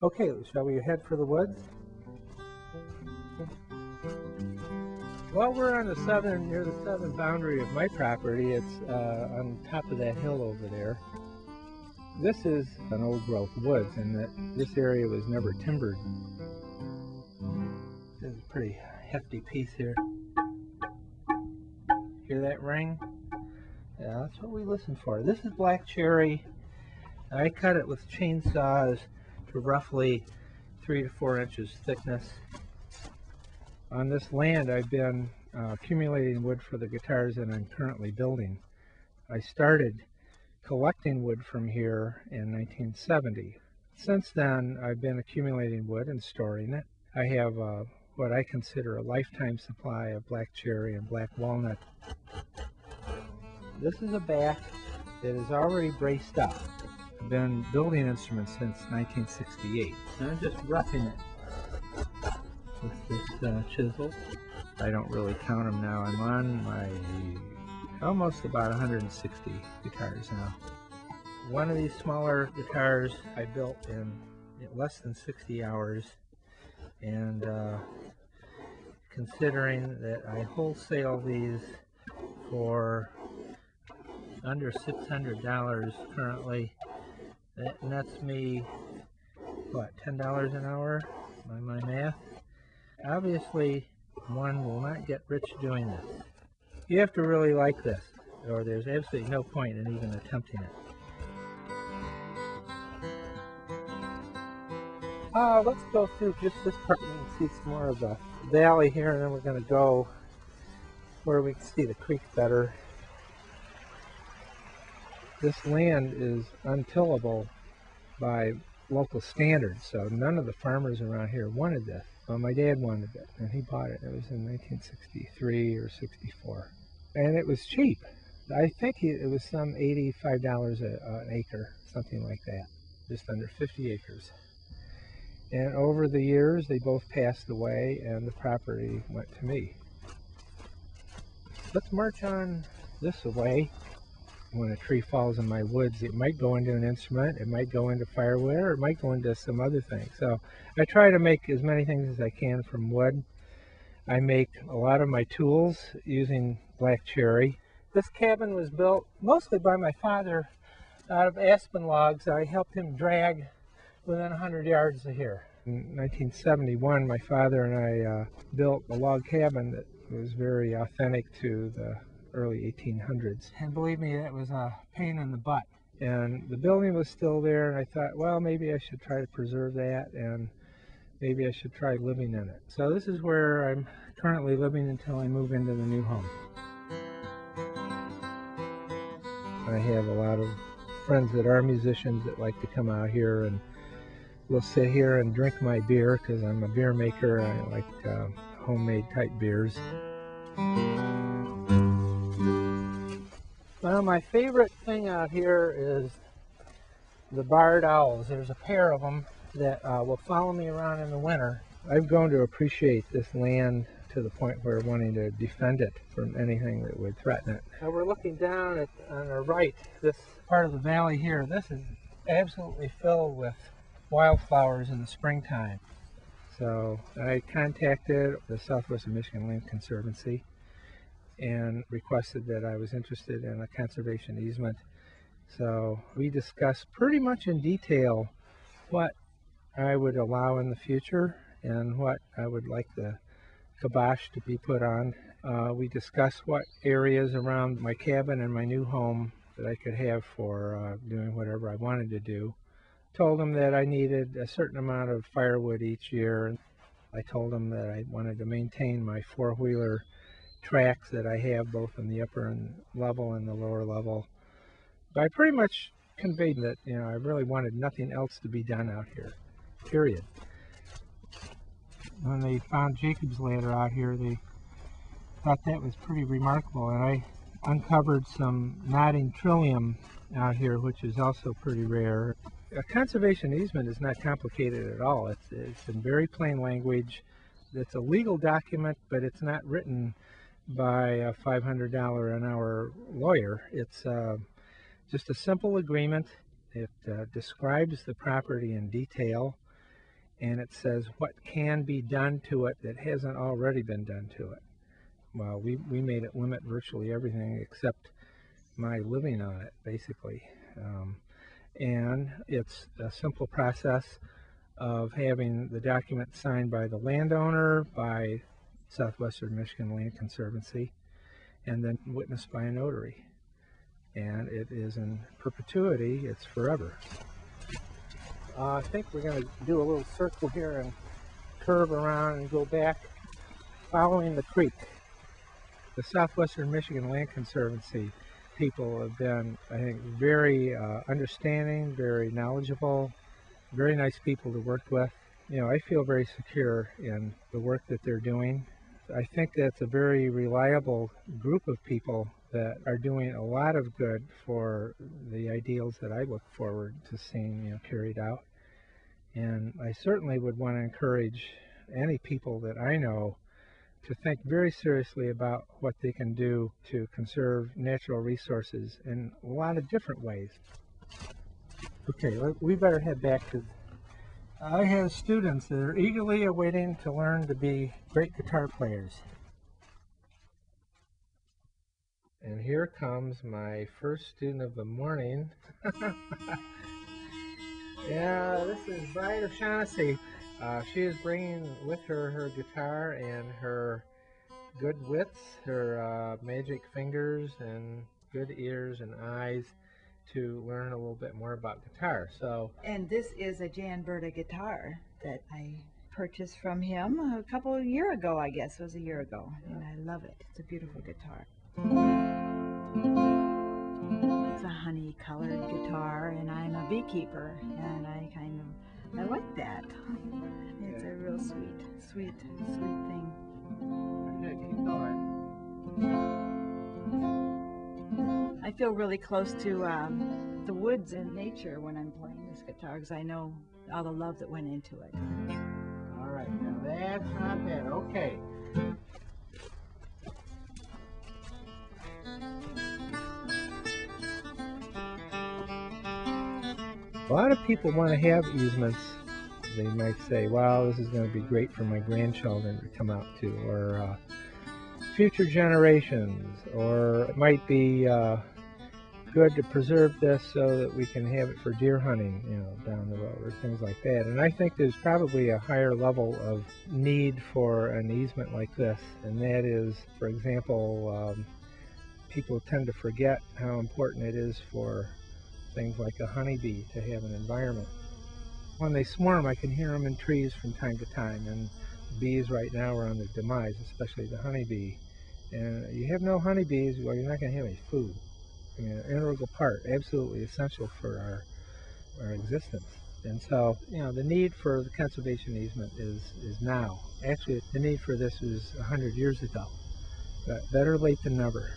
Okay, shall we head for the woods? Well, we're on near the southern boundary of my property. It's on top of that hill over there. This is an old growth woods, and that this area was never timbered. This is a pretty hefty piece here. Hear that ring? Yeah, that's what we listen for. This is black cherry. I cut it with chainsaws to roughly 3 to 4 inches thickness. On this land, I've been accumulating wood for the guitars that I'm currently building. I started collecting wood from here in 1970. Since then, I've been accumulating wood and storing it. I have what I consider a lifetime supply of black cherry and black walnut. This is a back that is already braced up. I've been building instruments since 1968. And I'm just roughing it with this chisel. I don't really count them now. I'm on my almost about 160 guitars now. One of these smaller guitars I built in less than 60 hours, and considering that I wholesale these for under $600 currently, that nets me, what, $10 an hour by my math? Obviously, one will not get rich doing this. You have to really like this, or there's absolutely no point in even attempting it. Let's go through just this part and see some more of the valley here, and then we're going to go where we can see the creek better. This land is untillable by local standards, so none of the farmers around here wanted this. Well, my dad wanted it, and he bought it. It was in 1963 or 64. And it was cheap. I think it was some $85 an acre, something like that, just under 50 acres. And over the years, they both passed away, and the property went to me. Let's march on this way. When a tree falls in my woods, it might go into an instrument, it might go into firewood, or it might go into some other thing. So I try to make as many things as I can from wood. I make a lot of my tools using black cherry. This cabin was built mostly by my father out of aspen logs I helped him drag within 100 yards of here. In 1971, my father and I built a log cabin that was very authentic to the early 1800s. And believe me, that was a pain in the butt. And the building was still there, and I thought, well, maybe I should try to preserve that, and maybe I should try living in it. So this is where I'm currently living until I move into the new home. I have a lot of friends that are musicians that like to come out here, and we'll sit here and drink my beer, because I'm a beer maker. I like homemade type beers. Well, my favorite thing out here is the barred owls. There's a pair of them that will follow me around in the winter. I've grown to appreciate this land to the point where wanting to defend it from anything that would threaten it. Now we're looking down on our right, this part of the valley here. This is absolutely filled with wildflowers in the springtime. So I contacted the Southwestern Michigan Land Conservancy and requested that I was interested in a conservation easement. So we discussed pretty much in detail what I would allow in the future and what I would like the kibosh to be put on. We discussed what areas around my cabin and my new home that I could have for doing whatever I wanted to do. Told them that I needed a certain amount of firewood each year. I told them that I wanted to maintain my four-wheeler tracks that I have both in the upper level and the lower level. But I pretty much conveyed that, you know, I really wanted nothing else to be done out here, period. When they found Jacob's ladder out here, they thought that was pretty remarkable, and I uncovered some nodding trillium out here, which is also pretty rare. A conservation easement is not complicated at all. It's in very plain language. It's a legal document, but it's not written by a $500 an hour lawyer. It's just a simple agreement. It describes the property in detail. and it says what can be done to it that hasn't already been done to it. Well, we made it limit virtually everything except my living on it, basically. And it's a simple process of having the document signed by the landowner, by Southwestern Michigan Land Conservancy, and then witnessed by a notary. And it is in perpetuity, it's forever. I think we're going to do a little circle here and curve around and go back following the creek. The Southwestern Michigan Land Conservancy people have been, I think, very understanding, very knowledgeable, very nice people to work with. You know, I feel very secure in the work that they're doing. I think that's a very reliable group of people that are doing a lot of good for the ideals that I look forward to seeing, you know, carried out. And I certainly would want to encourage any people that I know to think very seriously about what they can do to conserve natural resources in a lot of different ways. Okay, we better head back to... I have students that are eagerly awaiting to learn to be great guitar players. And here comes my first student of the morning. Yeah, this is Bride of Shaughnessy. She is bringing with her her guitar and her good wits, her magic fingers and good ears and eyes to learn a little bit more about guitar. And this is a Jan Burda guitar that I purchased from him a couple of years ago, I guess it was a year ago, and I love it. It's a beautiful guitar. It's a honey-colored guitar, and I'm a beekeeper, and I like that. It's a real sweet thing. Keep going. I feel really close to the woods and nature when I'm playing this guitar, because I know all the love that went into it. All right, now that's not bad. Okay. A lot of people want to have easements. They might say, wow, this is going to be great for my grandchildren to come out to, or future generations, or it might be good to preserve this so that we can have it for deer hunting, you know, down the road, or things like that. And I think there's probably a higher level of need for an easement like this, and that is, for example, people tend to forget how important it is for things like a honeybee to have an environment. When they swarm, I can hear them in trees from time to time, and bees right now are on their demise, especially the honeybee. And you have no honeybees, well, you're not going to have any food. I mean, an integral part, absolutely essential for our existence. And so, you know, the need for the conservation easement is now. Actually, the need for this was 100 years ago. But better late than never.